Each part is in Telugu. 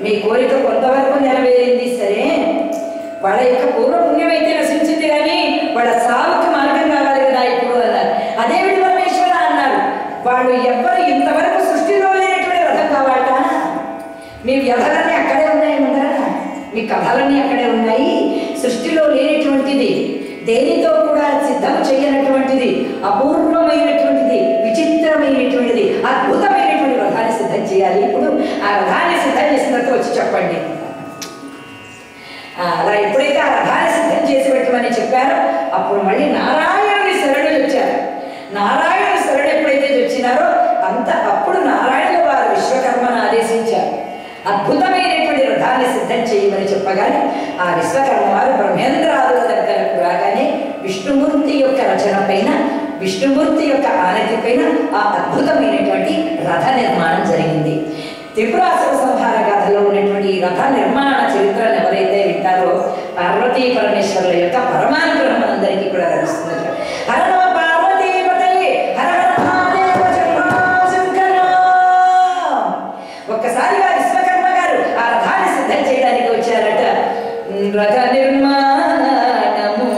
మీ కోరిక కొంతవరకు నెరవేరింది సరే, వాళ్ళ యొక్క పూర్వపుణ్యం అయితే నశించింది కానీ వాళ్ళ సావుకి మార్గం కావాలి కదా ఇప్పుడు అన్నారు. అదేమిటి పరమేశ్వర అన్నారు, వాళ్ళు ఎవ్వరు ఇంతవరకు సృష్టిలో లేనటువంటి రథం కావాలట. మీ వ్యధలన్నీ అక్కడే ఉన్నాయి ముందర, మీ కథలన్నీ అక్కడే ఉన్నాయి. సృష్టిలో లేనటువంటిది, దేనితో కూడా సిద్ధం చేయనటువంటిది, అపూర్వమైనటువంటిది, విచిత్రమైనటువంటిది, అద్భుతమైనటువంటి రథాన్ని సిద్ధం చేయాలి. ఇప్పుడు ఆ రథాన్ని సిద్ధం చేసినట్టు వచ్చి చెప్పండి. అలా ఎప్పుడైతే ఆ రథాన్ని సిద్ధం చేసి పెట్టమని చెప్పారో అప్పుడు మళ్ళీ నారాయణుని శరణులు వచ్చారు. నారాయణుని శరణు ఎప్పుడైతే వచ్చినారో అప్పుడు నారాయణులు వారు విశ్వకర్మను ఆదేశించారు. అద్భుతమైనటువంటి రథాన్ని సిద్ధం చేయమని చెప్పగానే ఆ విశ్వకర్మ వారు బ్రహ్మేంద్రాదుల దగ్గరకు రాగానే విష్ణుమూర్తి యొక్క రచన పైన, విష్ణుమూర్తి యొక్క ఆనతి పైన ఆ అద్భుతమైనటువంటి రథ నిర్మాణం జరిగింది. త్రిపురాసుర సంహార గాథలో ఉన్నటువంటి ఈ రథ నిర్మాణ చరిత్రను ఎవరైతే వింటారో పార్వతీ పరమేశ్వరుల యొక్క పరమానుగ్రహం అందరికీ కూడా లభిస్తున్నారు. హర నమ పార్వతీపతయే, హర హర మహాదేవ శంకర. ఒక్కసారిగా విశ్వకర్మ గారు ఆ రథాన్ని సిద్ధం చేయడానికి వచ్చారట. రథ నిర్మాణము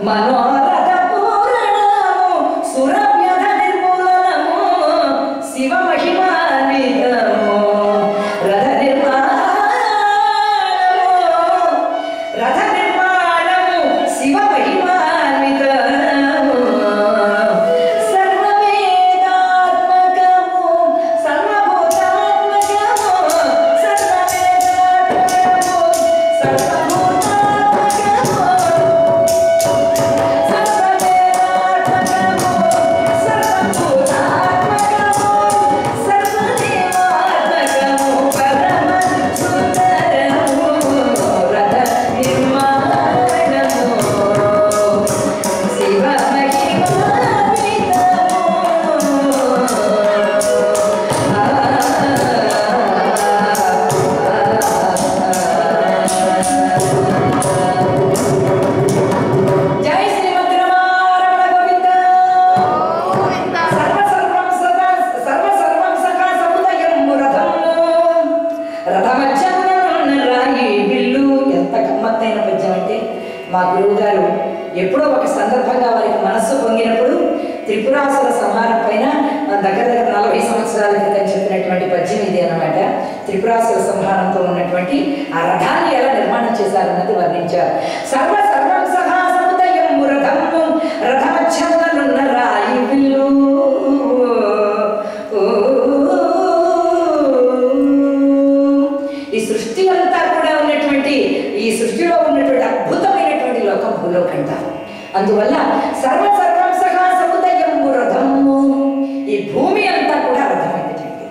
మనోరథ పూరణము సురవ్యధ నిర్మూలనము శివ మహిమాన్వితము. మా గురువు గారు ఎప్పుడో ఒక సందర్భంగా వారికి మనస్సు పొంగినప్పుడు త్రిపురాసుర సంహారం పైన దగ్గర 40 సంవత్సరాల క్రితం చెప్పినటువంటి పద్యం ఇది అన్నమాట. త్రిపురాసుర సంహారంతో ఉన్నటువంటి ఆ రథాన్ని ఎలా నిర్మాణం చేశారన్నది వర్ణించారు. సర్వ సర్వం సహా సముదయం రథము రథమధ్యమునున్న రాయి విల్లు. ఈ సృష్టి అంతా కూడా ఉన్నటువంటి, ఈ సృష్టిలో ఉన్నటువంటి అద్భుతమైనటువంటి లోకం భూలోకంట. అందువల్ల సర్వ సర్వం సహా సముదయం రథము, ఈ భూమి అంతా కూడా రథమైనటువంటి.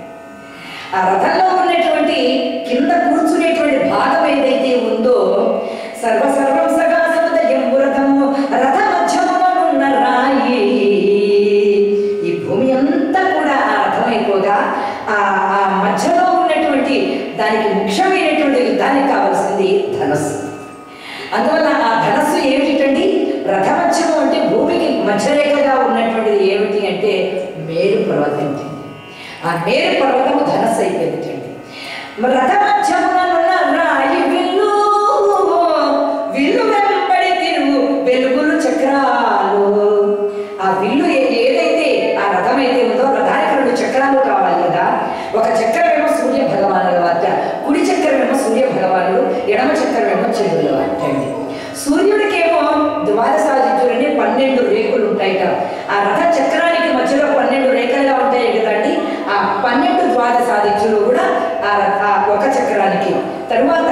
ఆ రథంలో ఉన్నటువంటి కింద కూర్చునేటువంటి భాగం ఏదైతే ఉందో సర్వ సర్వం సహా సముదయం రథము రథ మధ్యమునున్న రాయి, ఈ భూమి అంతా కూడా ఆ రథమైపోగా ఆ మధ్యలో ఉన్నటువంటి దానికి ముఖ్యమైనటువంటి యుద్ధానికి కావాల్సింది ధనస్సు. అందువల్ల ఆ ధనస్సు ఏమిటండి? రథమధ్యము అంటే భూమికి మధ్యరేఖగా ఉన్నటువంటిది ఏమిటి అంటే మేరు పర్వతం. ఆ మేరు పర్వతము ధనస్సు అయిపోయిందండి. రథమధ్యమునున్న రాయి విల్లు, విల్లు వెంబడి తిరుగు వెలుగులు చక్రాలు. ఆ విల్లు ఏదైతే ఆ రథమైతే ఉందో రథానికి 2 చక్రాలు కావాలి కదా. ఒక చక్రమేమో సూర్య భగవానుల వార్త, కుడి చక్రమేమో సూర్య భగవానుడు, ఎడమ చక్రమేమో చంద్రుల వార్త అండి. సూర్యుడికేమో ద్వాదశాదిత్యులని 12 రేకులు ఉంటాయిట. ఆ రథ చక్రానికి మధ్యలో 12 రేఖలుగా ఉంటాయి కదండి. ఆ 12 ద్వాదశాదిత్యులు కూడా ఆ ఒక చక్రానికి. తరువాత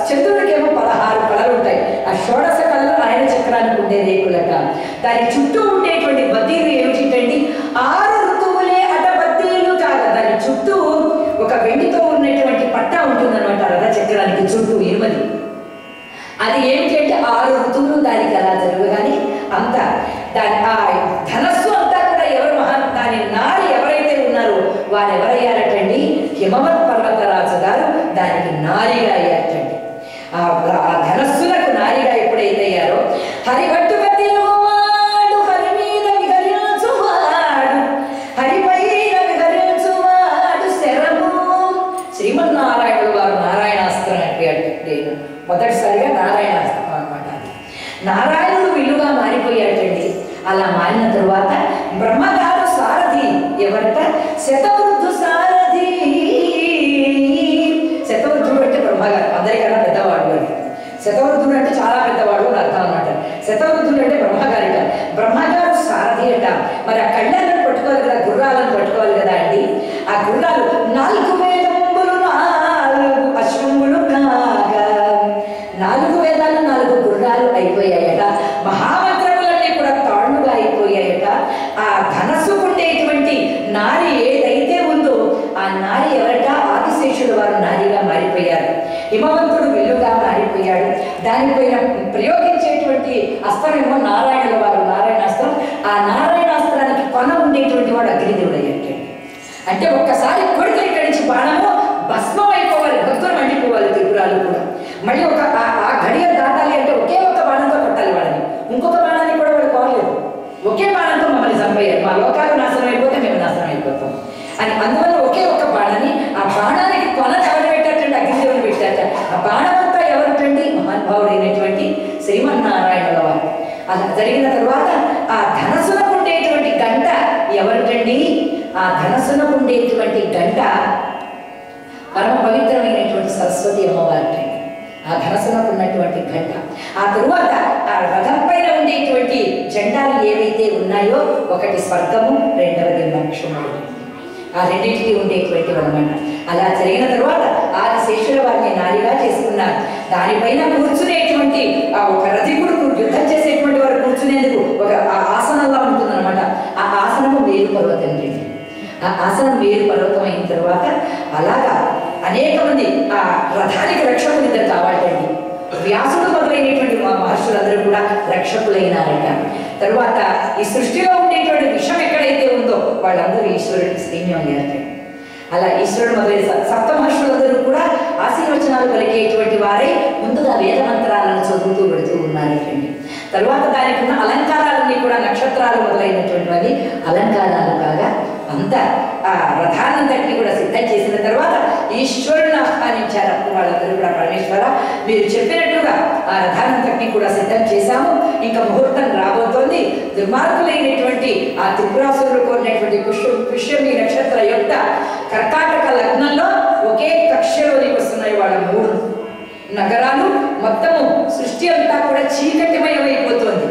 చంద్రుడికేమో 16 కళలు ఉంటాయి. ఆ షోడశ కళలు ఆయన చక్రానికి ఉండే రేకులట. దాని చుట్టూ ఉండేటువంటి బద్దీలు ఏమిటండి? 6 ఋతువులే అట బద్దీలు కాదు. దాని చుట్టూ ఒక వెండితో ఉన్నటువంటి పట్టా ఉంటుందన్నమాట రథ చక్రానికి చుట్టూ 8. అది ఏమిటంటే 6 ఋతువులు దానికి అలా జరగగానే అంత దాని ఆ ధనస్సు అంతా కూడా దాని నారి ఎవరైతే ఉన్నారో వారు ఎవరయ్యారటండి? హిమవత్ పర్వతరాజు గారు దానికి నారిగా అయ్యారటండి. ఆ ధనస్సులకు నారిగా ఎప్పుడైతే అయ్యారో హరిభట్టుపతిలో వాడు హరి మీద విహరించువాడు, హరిపైన విహరించువాడు శరము. శ్రీమన్నారాయణుడు వారు మొదటిసారిగా నారాయణాస్త్రం అనమాట. నారాయణుడు విల్లుగా మారిపోయాడండి. అలా మారిన తరువాత బ్రహ్మగారు సారథి ఎవరట? శతవృద్ధు సారథి. శతవృద్ధుడు అంటే బ్రహ్మగారు, అందరికన్నా పెద్దవాడు అని. శతవృద్ధుడు అంటే చాలా పెద్దవాడు అని అర్థం అన్నమాట. శతవృద్ధుడు అంటే బ్రహ్మగారిట. బ్రహ్మగారు సారథి అట. మరి ఆ కళ్యాణాన్ని పట్టుకోవాలి కదా, గుర్రాలను పట్టుకోవాలి కదా అండి. ఆ గుర్రాలు 4 వేదములు 4 అశ్వములు కాగా 4 వేదాలు 4 గుర్రాలు అయిపోయాయట. మహామంత్రములన్నీ కూడా తాళ్లుగా అయిపోయాయట. ఆ ధనస్సుకుండేటువంటి నారి ఏదైతే ఉందో ఆ నారి ఎవరట? ఆదిశేషుడు వారు నారిగా మారిపోయారు. హిమవంతుడు విల్లుగా మారిపోయాడు. దానిపైన ప్రయోగించేటువంటి అస్త్రమేమో నారాయణుల వారు నారాయణాస్త్రం. ఆ నారాయణాస్త్రానికి కొన ఉండేటువంటి వాడు అగ్నిదేవుడు అయ్యాడు. అంటే ఒక్కసారి కొడితే ఇక్కడి నుంచి బాణము భస్మం అయిపోవాలి, భక్తులు మండిపోవాలి త్రిపురాలు కూడా. మళ్ళీ ఆ గడియ దాటాలి అంటే ఒకే ఒక్క బాణంతో కొట్టాలి వాళ్ళని. ఇంకొక బాణాన్ని కూడా వాళ్ళు కోరలేదు. ఒకే బాణంతో మమ్మల్ని చంపేయాలి, మా లోకాలు నాశనం అయిపోతే మేము నాశనం అయిపోతాం అని. అందువల్ల ఒకే ఒక్క బాణాన్ని, ఆ బాణానికి కొన ఎవరు పెట్టారంటే అగ్నిదేవుని పెట్టారట. ఆ బాణమంతా ఎవరిటండి? మహానుభావుడైనటువంటి శ్రీమన్నారాయణుల వారు. అలా జరిగిన తరువాత ఆ ధనస్సులకు ఉండేటువంటి గంట ఎవరిటండి? ఆ ధనస్సులకు ఉండేటువంటి గంట పరమ పవిత్రమైనటువంటి సరస్వతి అమ్మవారి. ఆ ధనస్సులకు ఉన్నటువంటి గంట. ఆ తరువాత ఆ రథం పైన ఉండేటువంటి జెండాలు ఏవైతే ఉన్నాయో, ఒకటి స్వర్గము, రెండవది మోక్షము. ఆ రెండింటికి ఉండేటువంటి అనమాట. అలా జరిగిన తరువాత ఆదిశేషుల వారిని నారిగా చేసుకున్నారు. దానిపైన కూర్చునేటువంటి ఆ ఒక రథికుడు యుద్ధం చేసేటువంటి వారు కూర్చునేందుకు ఒక ఆసనంలా ఉంటుందన్నమాట. ఆ ఆసనము మేరు పర్వతం. ఆ ఆసనం మేరు పర్వతం అయిన తర్వాత అలాగా అనేక మంది ఆ రథానికి రక్షకులు ఇద్దరు కావాలండి. వ్యాసుడు మొదలైనటువంటి మా మహర్షులందరూ కూడా రక్షకులైనారట. తరువాత ఈ సృష్టిలో ఉండేటువంటి విషం ఎక్కడైతే ఉందో వాళ్ళందరూ ఈశ్వరుడికి సైన్యం అయ్యారు. అలా ఈశ్వరుడు మొదలైన సప్త మహర్షులందరూ కూడా ఆశీర్వచనాలు పలికేటువంటి వారై ముందుగా వేద మంత్రాలను చదువుతూ పెడుతూ ఉన్నారటండి. తరువాత దానికి ఉన్న అలంకారాలన్నీ కూడా నక్షత్రాలు మొదలైనటువంటివన్నీ అలంకారాలు కాగా అంతా ఆ రథానంతటిని కూడా సిద్ధం చేసిన తర్వాత ఈశ్వరుని ఆహ్వానించారు. అప్పుడు వాళ్ళందరూ కూడా పరమేశ్వర మీరు చెప్పినట్టుగా ఆ రథానంతటిని కూడా సిద్ధం చేశాము, ఇంకా ముహూర్తం రాబోతోంది. దుర్మార్గులైనటువంటి ఆ త్రిపురాసురులు కోరినటువంటి పుష్యమి నక్షత్ర యొక్క కర్కాటక లగ్నంలో ఒకే కక్షలోనికి వస్తున్నాయి వాళ్ళ 3 నగరాలు. మొత్తము సృష్టి అంతా కూడా చీకటిమయమైపోతుంది.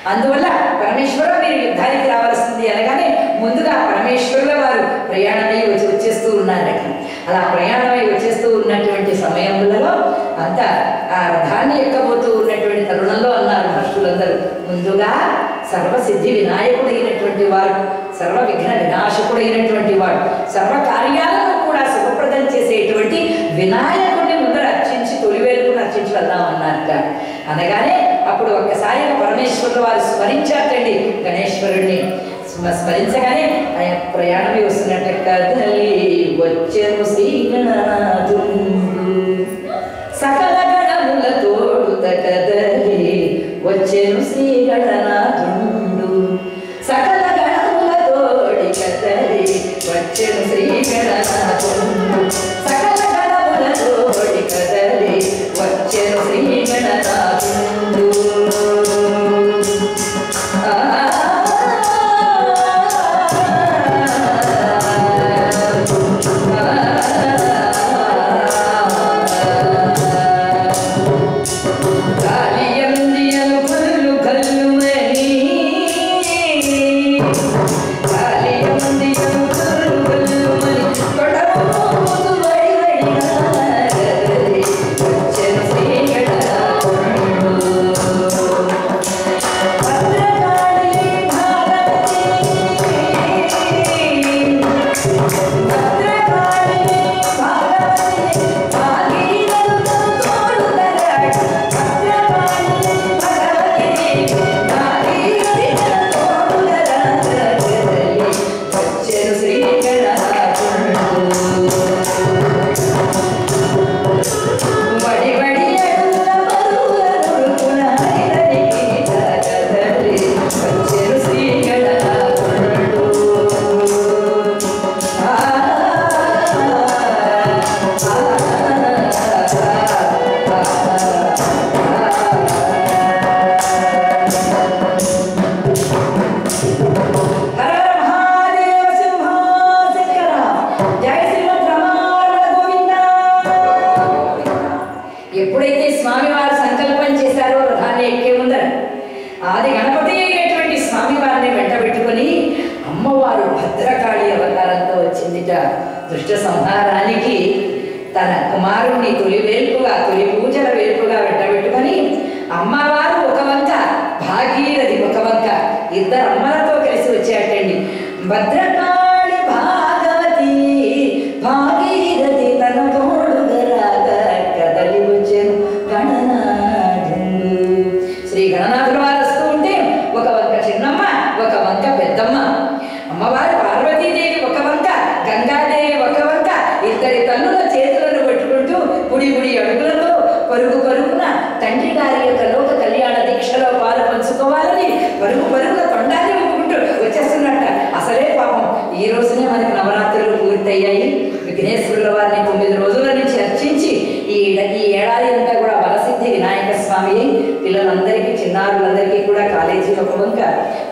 అందువల్ల పరమేశ్వర మీరు యుద్ధానికి రావాల్సింది అనగానే ముందుగా పరమేశ్వరుల వారు ప్రయాణమై వచ్చేస్తూ ఉన్నారట. అలా ప్రయాణమై వచ్చేస్తూ ఉన్నటువంటి సమయంలో అంతా ఆ రథాన్ని ఎక్కబోతూ ఉన్నటువంటి తరుణంలో అన్నారు మహర్షులందరూ, ముందుగా సర్వసిద్ధి వినాయకుడైనటువంటి వాడు, సర్వ విఘ్న వినాశకుడైనటువంటి వాడు, సర్వ కార్యాలను కూడా శుభప్రదం చేసేటువంటి వినాయకుడిని ముందర అర్చించి తొలివేలుకుని అర్చించి వెళ్దామన్నారట. అనగానే అప్పుడు ఒక్కసారి పరమేశ్వరుడు వారు స్మరించారండి గణేశ్వరుడిని. స్మరించగానే ఆయన ప్రయాణమై వస్తున్నట్టు కదలి వచ్చెను శ్రీగణనాథుడు, సకల గణముల తోడుత కదలి వచ్చెను శ్రీగణనాథుడు, సకల గణముల తోడి కదలి వచ్చెను శ్రీగణనాథుడు, సకల గణముల తోడి కదలి వచ్చెను శ్రీగణనాథుడు. ఎప్పుడైతే స్వామివారు సంకల్పం చేశారో రథాన్ని ఎక్కే ముందర ఆది గణపతి అయినటువంటి స్వామివారిని వెంటబెట్టుకొని అమ్మవారు భద్రకాళి అవతారంతో వచ్చిందిట. దుష్ట సంహారానికి తన కుమారుణ్ణి తొలి పూజల వేల్పుగా వెంటబెట్టుకొని అమ్మవారు ఒక వంక, భాగీరథి ఒక వంక, ఇద్దరు అమ్మలతో కలిసి వచ్చాటండి. భద్రకాళి భాగవతి భాగీరథి తన తోడుగరాగా కదలి వచ్చెను గణనాథుడు. శ్రీ గణనాథుడు వారు వస్తూ ఉంటే ఒక వంక చిన్నమ్మ, ఒక వంక పెద్దమ్మ. అమ్మవారు పార్వతీదేవి ఒక వంక, గంగాదేవి ఒక వంక, ఇద్దరి తల్లుల చేతులను పట్టుకుంటూ గుడి అడుగులతో పరుగున తండ్రి గారి యొక్క లోక కళ్యాణ దీక్షలో పాలు పంచుకోవాలని పరుగున తొండాన్ని ఊపుకుంటూ వచ్చేస్తున్నట్ట. అసలే పాపం ఈ రోజునే మనకు నవరాత్రులు పూర్తయ్యాయి. విఘ్నేశ్వరుల వారిని 9 రోజుల నుంచి అర్చించి ఈ ఏడాది అంతా కూడా వరసిద్ధి వినాయక స్వామి పిల్లలందరికీ, చిన్నారులందరికీ కూడా కాలేజీలో ఒక వంక,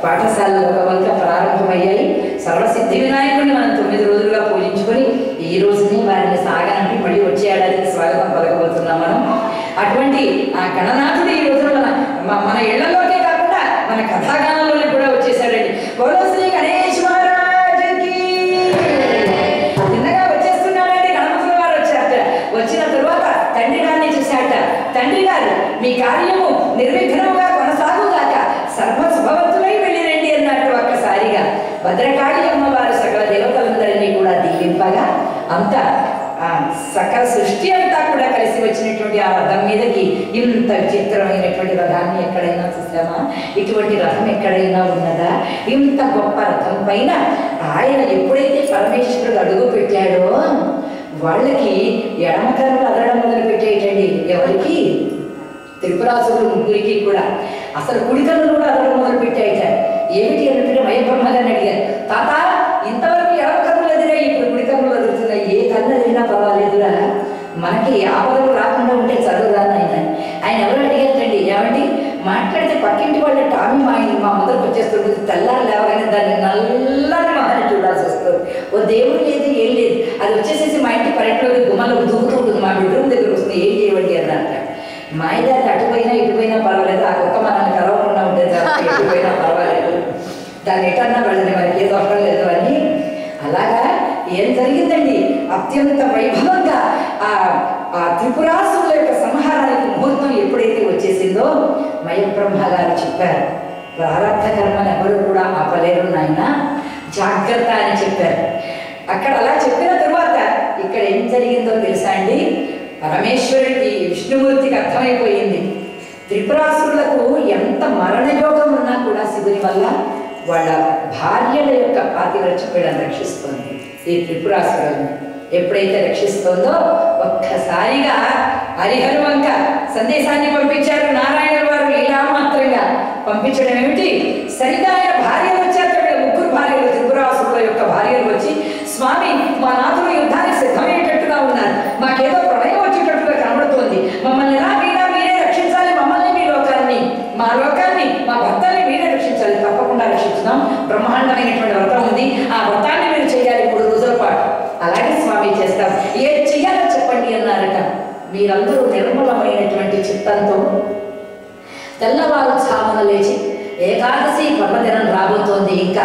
పాఠశాలలో ఒక వంక ప్రారంభమయ్యాయి. సర్వసిద్ధి వినాయకుడిని మనం 9 రోజులుగా పూజించుకొని ఈ రోజునే వారిని సాగనంపి మళ్ళీ వచ్చే ఏడాదికి స్వాగతం పలకబోతున్నాం మనం. అటువంటి ఆ గణనాథుడు ఈ రోజున మన ఇళ్లలోకే కాకుండా మన కథాగానంలోనే కూడా వచ్చేసాడండి. బోలో శ్రీ గణేష్ మహారాజుకి. చిన్నగా వచ్చేస్తున్నాడండి. గణపతుల వారు వచ్చారట. వచ్చిన తరువాత తండ్రి గారిని చూశాట. తండ్రి గారు, మీ కార్యము నిర్విఘ్నముగా కొనసాగుగాక, సర్వ శుభవంతులై వెళ్ళిరండి అన్నట్టు ఒక్కసారిగా భద్రకాళి అమ్మవారు సకల దేవతలందరినీ కూడా దీవింపగా అంత సకల సృష్టి అంతా కూడా కలిసి వచ్చినటువంటి ఆ రథం మీదకి ఇంత విచిత్రమైనటువంటి రథాన్ని ఎక్కడైనా చూసామా? ఇటువంటి రథం ఎక్కడైనా ఉన్నదా? ఇంత గొప్ప రథం పైన ఆయన ఎప్పుడైతే పరమేశ్వరుడు అడుగు పెట్టాడో వాళ్ళకి ఎడమ కన్నులు అదరడం మొదలు పెట్టేటండి. ఎవరికి? త్రిపురాసురులు ముగ్గురికి కూడా. అసలు కుడి కన్నులు కూడా అదరడం మొదలు పెట్టాయట. ఏమిటి అంటే మయబ్రహ్మ గారిని అడిగారు, తాత ఇంతవరకు ఎడమ కన్నులు ఎదిరాయి, ఇప్పుడు కుడి కన్నులు ఎదురుతున్నాయి, ఏ కన్ను ఎదిరినా పర్వాలేదురా, మనకి ఆపదలు రాకుండా ఉంటే చదువుదాన్ని ఆయన ఎవరు అడిగారండి. ఏమండి మాట్లాడితే పక్కింటి వాళ్ళ టామీ మా ముందరకు వచ్చేస్తుంటుంది. తెల్లారు లేవగానే దాన్ని నల్లని మహాన్ని చూడాల్సి వస్తుంది. ఓ దేవుడు లేదు, ఏం లేదు, అది వచ్చేసేసి మా ఇంటి పర్యటనలో గుమ్మలో దూకుతూ ఉంటుంది, మా బెడ్రూమ్ దగ్గర వస్తుంది, ఏం చేయవండి అన్నట్ట. మా ఇద్దరు అటుపోయినా ఇటుపోయినా పర్వాలేదు, ఆ కుక్క మనల్ని కలవకుండా ఉంటుంది కాబట్టి ఎటుపోయినా పర్వాలేదు, దాన్ని ఎటన్నా వెళ్ళని మనకి ఏదో అక్కర్లేదు అని. అలాగా ఏం జరిగిందండి? అత్యంత వైభవంగా ఆ త్రిపురాసుల యొక్క సంహారానికి ముహూర్తం ఎప్పుడైతే వచ్చేసిందో మయబ్రహ్మ గారు చెప్పారు, ప్రారంభ కర్మను ఎవరు కూడా ఆపలేరు నాయన, జాగ్రత్త అని చెప్పారు. అక్కడ అలా చెప్పిన తరువాత ఇక్కడ ఏం జరిగిందో తెలుసా అండి? పరమేశ్వరుడికి, విష్ణుమూర్తికి అర్థమైపోయింది త్రిపురాసురులకు ఎంత మరణయోగం ఉన్నా కూడా శివుని వల్ల వాళ్ళ భార్యల యొక్క పాతివ్రత్యం రక్షిస్తుంది. ఈ త్రిపురాసురులను ఎప్పుడైతే రక్షిస్తుందో ఒక్కసారిగా హరిహరు వంక సందేశాన్ని పంపించారు. నారాయణ వారు లీలా మాత్రంగా పంపించడం ఏమిటి? సరిగా ఆయన భార్యలు వచ్చారు. 3 భార్యలు, త్రిపురాసురుల యొక్క భార్యలు వచ్చి, స్వామి మా నాథులు యుద్ధానికి సిద్ధమయ్యేటట్టుగా ఉన్నారు, మాకేదో ప్రళయం వచ్చేటట్టుగా కనబడుతోంది, మమ్మల్ని ఎలాగైనా మీరే రక్షించాలి, మమ్మల్ని, మీ లోకాన్ని, మా లోకాన్ని, మా భర్తల్ని మీరే రక్షించాలి. తప్పకుండా రక్షించుదాం, బ్రహ్మాండమైనటువంటి వ్రతం ఉంది, ఆ వ్రతాన్ని మీరు చేయాలి 3 రోజుల పాటు. అలాగే స్వామి చేస్తాం, ఏం చెయ్యాలో చెప్పండి అన్నారట. మీరందరూ నిర్మలమైనటువంటి చిత్తంతో తెల్లవారు చామున లేచి, ఏకాదశి పర్వదినం రాబోతోంది, ఇంకా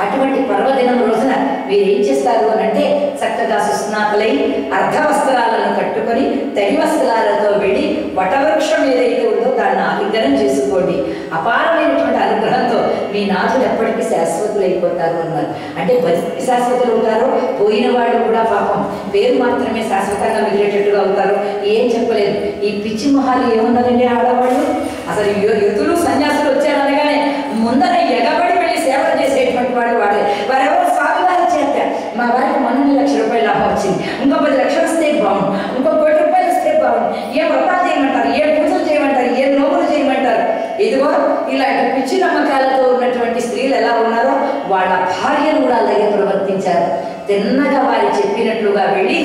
అటువంటి పర్వదినం రోజున మీరు ఏం చేస్తారు అని అంటే, చక్కగా సుస్నాతులై అర్ధవస్త్రాలను కట్టుకొని తడి వస్త్రాలతో వెళ్ళి వటవృక్షం ఏదైతే ఉందో దాన్ని ఆలింగనం చేసుకోండి. అపారమైనటువంటి అనుగ్రహంతో మీ నాథులు ఎప్పటికీ శాశ్వతులైపోతారు అన్నారు. అంటే బతికి శాశ్వతులు ఉంటారో, పోయిన వాళ్ళు కూడా పాపం పేరు మాత్రమే శాశ్వతంగా మిగిలేటట్టుగా అవుతారు. ఏం చెప్పలేదు. ఈ పిచ్చి మొహాలు ఏమున్నారండి ఆడవాళ్ళు? అసలు యుతులు సన్యాసులు వచ్చారనగానే ముందర ఎగబడి వెళ్ళి సేవ చేసేటువంటి వాళ్ళు వాడే. వారెవరో స్వామి వారి చేత, మా వారికి మొన్న 1 లక్ష రూపాయల లాభం వచ్చింది, ఇంకో 10 లక్షలు వస్తే బాగుండు, ఇంకో 1 కోటి రూపాయలు వస్తే బాగుండు, ఏ వ్రతాలు చేయమంటారు, ఏ పూజలు చేయమంటారు, ఏ నోములు చేయమంటారు. ఇదిగో ఇలాంటి పిచ్చి నమ్మకాలతో ఉన్నటువంటి స్త్రీలు ఎలా ఉన్నారో వాళ్ళ భార్యను కూడా అలాగే ప్రవర్తించారు. తిన్నగా వారి చెప్పినట్లుగా వెళ్ళి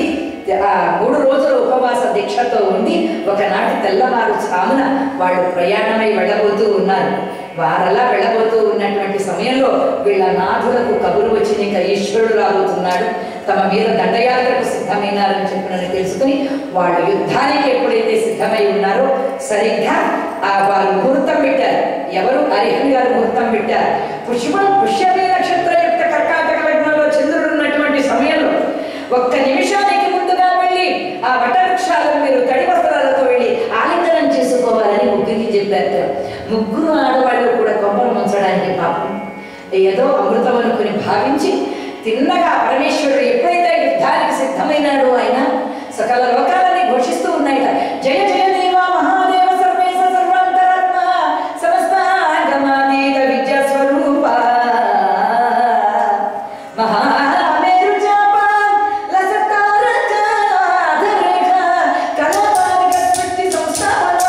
3 రోజుల ఉపవాస దీక్షతో ఉండి ఒకనాటి తెల్లవారు చామున వాళ్ళు ప్రయాణమై వెళ్ళబోతూ ఉన్నారు. వారలా వెళ్ళబోతూ ఉన్నటువంటి సమయంలో వీళ్ళ నాథులకు కబురు వచ్చింది, ఇంకా ఈశ్వరుడు రాబోతున్నాడు, తమ మీద దండయాత్రకు సిద్ధమైనారని చెప్పినని తెలుసుకుని వాళ్ళు యుద్ధానికి ఎప్పుడైతే సిద్ధమై ఉన్నారో సరిగ్గా వారు ముహూర్తం పెట్టారు. ఎవరు? హరిహరి గారు ముహూర్తం పెట్టారు. పుష్యమి నక్షత్రం యొక్క కర్కాటక లగ్నంలో చంద్రుడు ఉన్నటువంటి సమయంలో ఒక్క నిమిషానికి ముందుగా వెళ్ళి ఆ వటవృక్షాలను మీరు తడి వస్త్రాలతో వెళ్ళి ఆలింగనం చేసుకోవాలని ముగ్గురికి చెప్పారు. ముగ్గురు ఆడవాళ్ళు కూడా కొంపలు ముంచడానికి పాపం ఏదో అమృతం అనుకుని భావించి తిన్నగా పరమేశ్వరుడు ఎప్పుడైతే యుద్ధానికి సిద్ధమైనాడో ఆయన సకల లోకాలని ఘోషిస్తూ ఉన్నాయట. జయ జయ దేవా మహాదేవ సర్వేశ సర్వాంతరాత్మ సమస్త గమాతీత విద్యా స్వరూప మహామేరు చాప లసతారక ఆధరేఖ కళామార్గ సృష్టి సంస్థాపన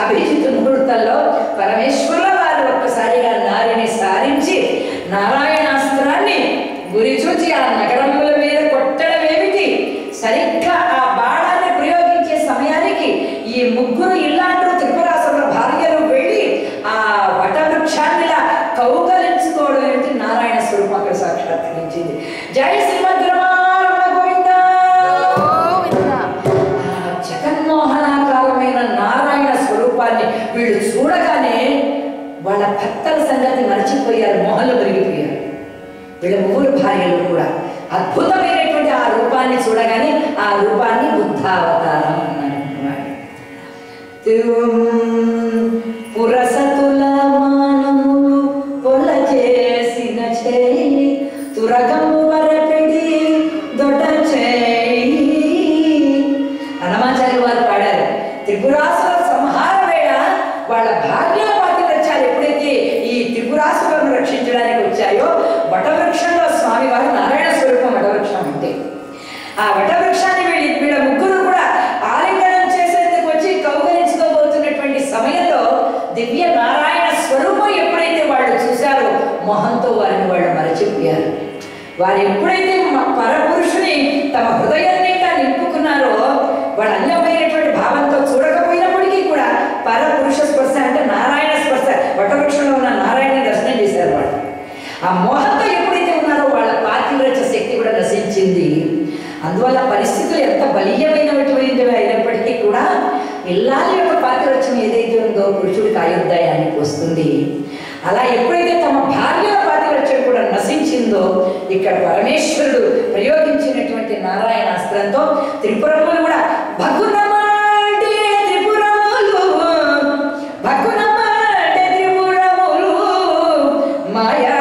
అభిజిత్ ముహూర్తంలో పరమేశ్వరుల వారు ఒక్కసారిగా నారిని సారించి నారాయణాస్త్రాన్ని గురి చూచి ఆ నగరముల మీద కొట్టడం ఏమిటి? సరిగ్గా ఆ బాణాన్ని ప్రయోగించే సమయానికి ఈ ముగ్గురు ఇల్లాంటి త్రిపురాసురుల భార్యలు వెళ్ళి ఆ వటవృక్షాన్నిలా కౌగలించుకోవడం ఏమిటి? నారాయణ స్వరూపం అక్కడ సాక్షాత్కరించింది. జై శ్రీమద్ రమణ గోవింద. జగన్మోహనాకారమైన నారాయణ స్వరూపాన్ని వీళ్ళు చూడగానే వాళ్ళ భక్తుల సంగతి మర్చిపోయారు, మోహంలో పెరిగిపోయారు. వీళ్ళ ముగ్గురు భార్యలు కూడా అద్భుతమైనటువంటి ఆ రూపాన్ని చూడగానే ఆ రూపాన్ని బుద్ధావతారం అన్నారు. పురసతుల మానములు పొల చేసిన చేయి తురగము వరపెడి దొడ చేయి. హనుమాచార్య వారు పాడారు. త్రిపురాసుర సంహార వేళ వాళ్ళ భార్య పాతివ్రత్యాలు ఎప్పుడైతే ఈ త్రిపురాసులను రక్షించడానికి వచ్చాయో వటవృక్షంలో స్వామి వారు నారాయణ స్వరూపం వటవృక్షం అంటే ఆ వటవృక్షాన్ని వీళ్ళ ముగ్గురు కూడా ఆలింగనం చేసేందుకు వచ్చి కౌగలించుకోబోతున్నటువంటి సమయంలో దివ్య నారాయణ స్వరూపం ఎప్పుడైతే వాళ్ళు చూశారో మొహంతో వారిని వాళ్ళు మరచిపోయారు. వారు ఎప్పుడైతే పరపురుషుని తమ హృదయాన్ని నింపుకున్నారో వాళ్ళు అన్యమైనటువంటి భావంతో చూడకపోయినప్పటికీ కూడా పరపురుష స్పర్శ అంటే నారాయణ స్పర్శ వటవృక్షంలో ఉన్న నారాయణ దర్శనం చేశారు. వాళ్ళు ఆ మోహంతో ఎప్పుడైతే ఉన్నారో వాళ్ళ పాతివ్రత్య శక్తి కూడా నశించింది. అందువల్ల పరిస్థితులు ఎంత బలీయమైనటువంటివి అయినప్పటికీ కూడా ఇల్లాలి యొక్క పాతివ్రత్యం ఏదైతే ఉందో పురుషుడికి ఆయుర్దాయానికి వస్తుంది. అలా ఎప్పుడైతే తమ భార్యల పాతివ్రత్యం కూడా నశించిందో ఇక్కడ పరమేశ్వరుడు ప్రయోగించినటువంటి నారాయణాస్త్రంతో త్రిపురములు కూడా భగ్గునమాడే త్రిపురములు భగ్గునమాడే త్రిపురములు మాయా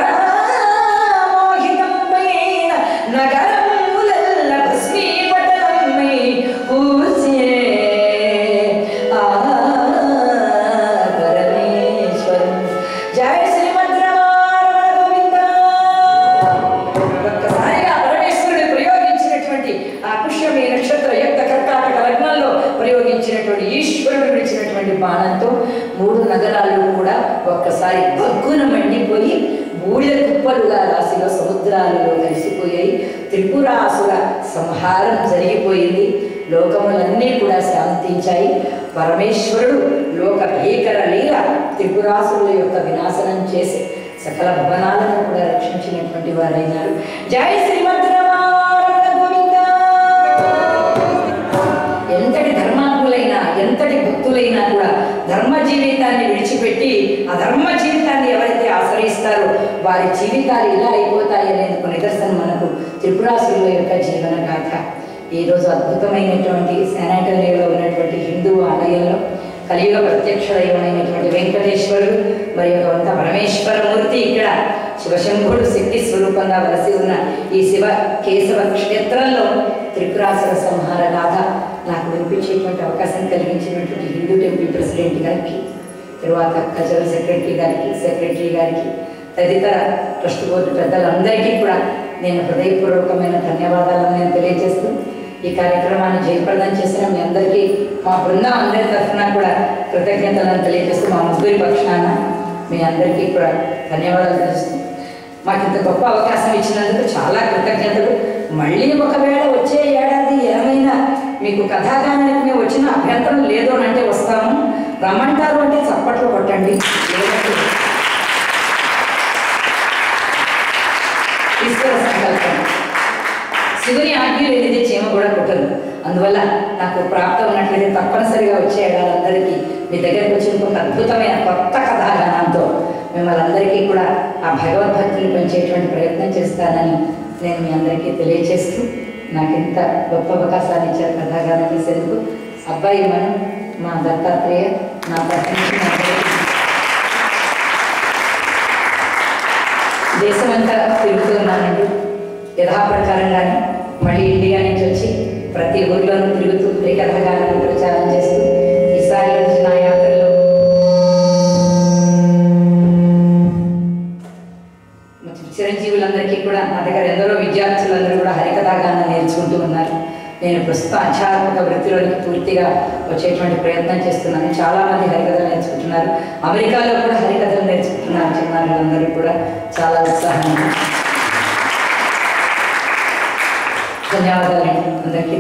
మోహితమైన నగరములల్ల భస్మీపటమై పూసే పరమేశ్వరం. జై శ్రీమద్ రమణ గోవింద. ఒక్కసారిగా పరమేశ్వరుడు ప్రయోగించినటువంటి ఆ పుష్యమి నక్షత్ర యొక్క కర్కాటక లగ్నంలో ప్రయోగించినటువంటి ఈశ్వరుడు విడిచినటువంటి బాణంతో 3 నగరాలు కూడా ఒక్కసారి భగ్గున మండిపోయి బూడిద కుప్పలుగా రాశిలో సముద్రాలలో కలిసిపోయాయి. త్రిపురాసుర సంహారం జరిగిపోయింది. లోకములన్నీ కూడా శాంతించాయి. పరమేశ్వరుడు లోక భీకర లీల త్రిపురాసురుల యొక్క వినాశనం చేసి సకల భవనాలను కూడా రక్షించినటువంటి వారైనారు. జై శ్రీమద్ రమణ గోవింద. ఎంతటి ధర్మాత్ములైనా ఎంతటి భక్తులైనా కూడా ధర్మ జీవితాన్ని విడిచిపెట్టి అధర్మ జీవితాన్ని ఎవరైతే ఆశ్రయిస్తారో వారి జీవితాలు ఇలా అయిపోతాయి అనేందుకు నిదర్శనం మనకు త్రిపురాసురుల యొక్క జీవన గాథ. ఈరోజు అద్భుతమైనటువంటి శానాటోనియాలో ఉన్నటువంటి హిందూ ఆలయంలో కలియుగ ప్రత్యక్ష దైవమైనటువంటి వెంకటేశ్వరుడు మరి ఒక పరమేశ్వరమూర్తి ఇక్కడ శివశంభుడు శక్తి స్వరూపంగా వలసి ఉన్న ఈ శివ కేశవ క్షేత్రంలో త్రిపురాసుర సంహార గాథ నాకు వినిపించేటువంటి అవకాశం కలిగించినటువంటి హిందూ టెంపుల్ ప్రెసిడెంట్ గారికి, తరువాత కల్చరల్ సెక్రటరీ గారికి తదితర ట్రస్ట్ బోర్డు పెద్దలందరికీ కూడా నేను హృదయపూర్వకమైన ధన్యవాదాలను నేను తెలియజేస్తూ ఈ కార్యక్రమాన్ని జయప్రదం చేసిన మీ అందరికీ మా బృందం అందరి తరఫున కూడా కృతజ్ఞతలను తెలియజేస్తూ మా ముగ్గురి పక్షాన మీ అందరికీ కూడా ధన్యవాదాలు తెలుస్తూ మాకు ఇంత గొప్ప అవకాశం ఇచ్చినందుకు చాలా కృతజ్ఞతలు. మళ్ళీ ఒకవేళ వచ్చే ఏడాది ఏమైనా మీకు కథాగానానికి మేము వచ్చిన అభ్యంతరం లేదు అని అంటే వస్తాము, రమ్మంటారు అంటే చప్పట్లు కొట్టండి. ఈశ్వర సంకల్పం, శివుని ఆజ్ఞ లేనిదే చీమ కూడా కుట్టదు. అందువల్ల నాకు ప్రాప్తం ఉన్నట్లయితే తప్పనిసరిగా వచ్చే వాళ్ళందరికీ మీ దగ్గరకు వచ్చిన ఒక అద్భుతమైన కొత్త కథాగానంతో మిమ్మల్ని అందరికీ కూడా ఆ భగవద్భక్తిని పెంచేటువంటి ప్రయత్నం చేస్తానని నేను మీ అందరికీ తెలియజేస్తూ నాకు ఇంత గొప్ప అవకాశాన్ని ఇచ్చారు కథాగానం చేసేందుకు. అబ్బాయి మనం మా దత్తాత్రేయ నా ప్రశ్న దేశమంతా తిరుగుతూ ఉన్నానండి. యథాప్రకారంగానే మళ్ళీ ఇండియా నుంచి వచ్చి ప్రతి ఊర్లోనూ తిరుగుతూ హరికథాగానాన్ని ప్రచారం చేస్తూ ఈసారి నుంచి నా యాత్రలో చిరంజీవులందరికీ కూడా నా దగ్గర ఎందరో విద్యార్థులందరూ కూడా హరికథాగానం నేర్చుకుంటూ ఉన్నారు. నేను ప్రస్తుతం ఆధ్యాత్మిక వృత్తిలోనికి పూర్తిగా వచ్చేటువంటి ప్రయత్నం చేస్తున్నాను. చాలామంది హరికథలు నేర్చుకుంటున్నారు. అమెరికాలో కూడా హరికథలు నేర్చుకుంటున్నారు చిన్నారులందరూ కూడా. చాలా ఉత్సాహంగా ధన్యవాదాలండి అందరికీ.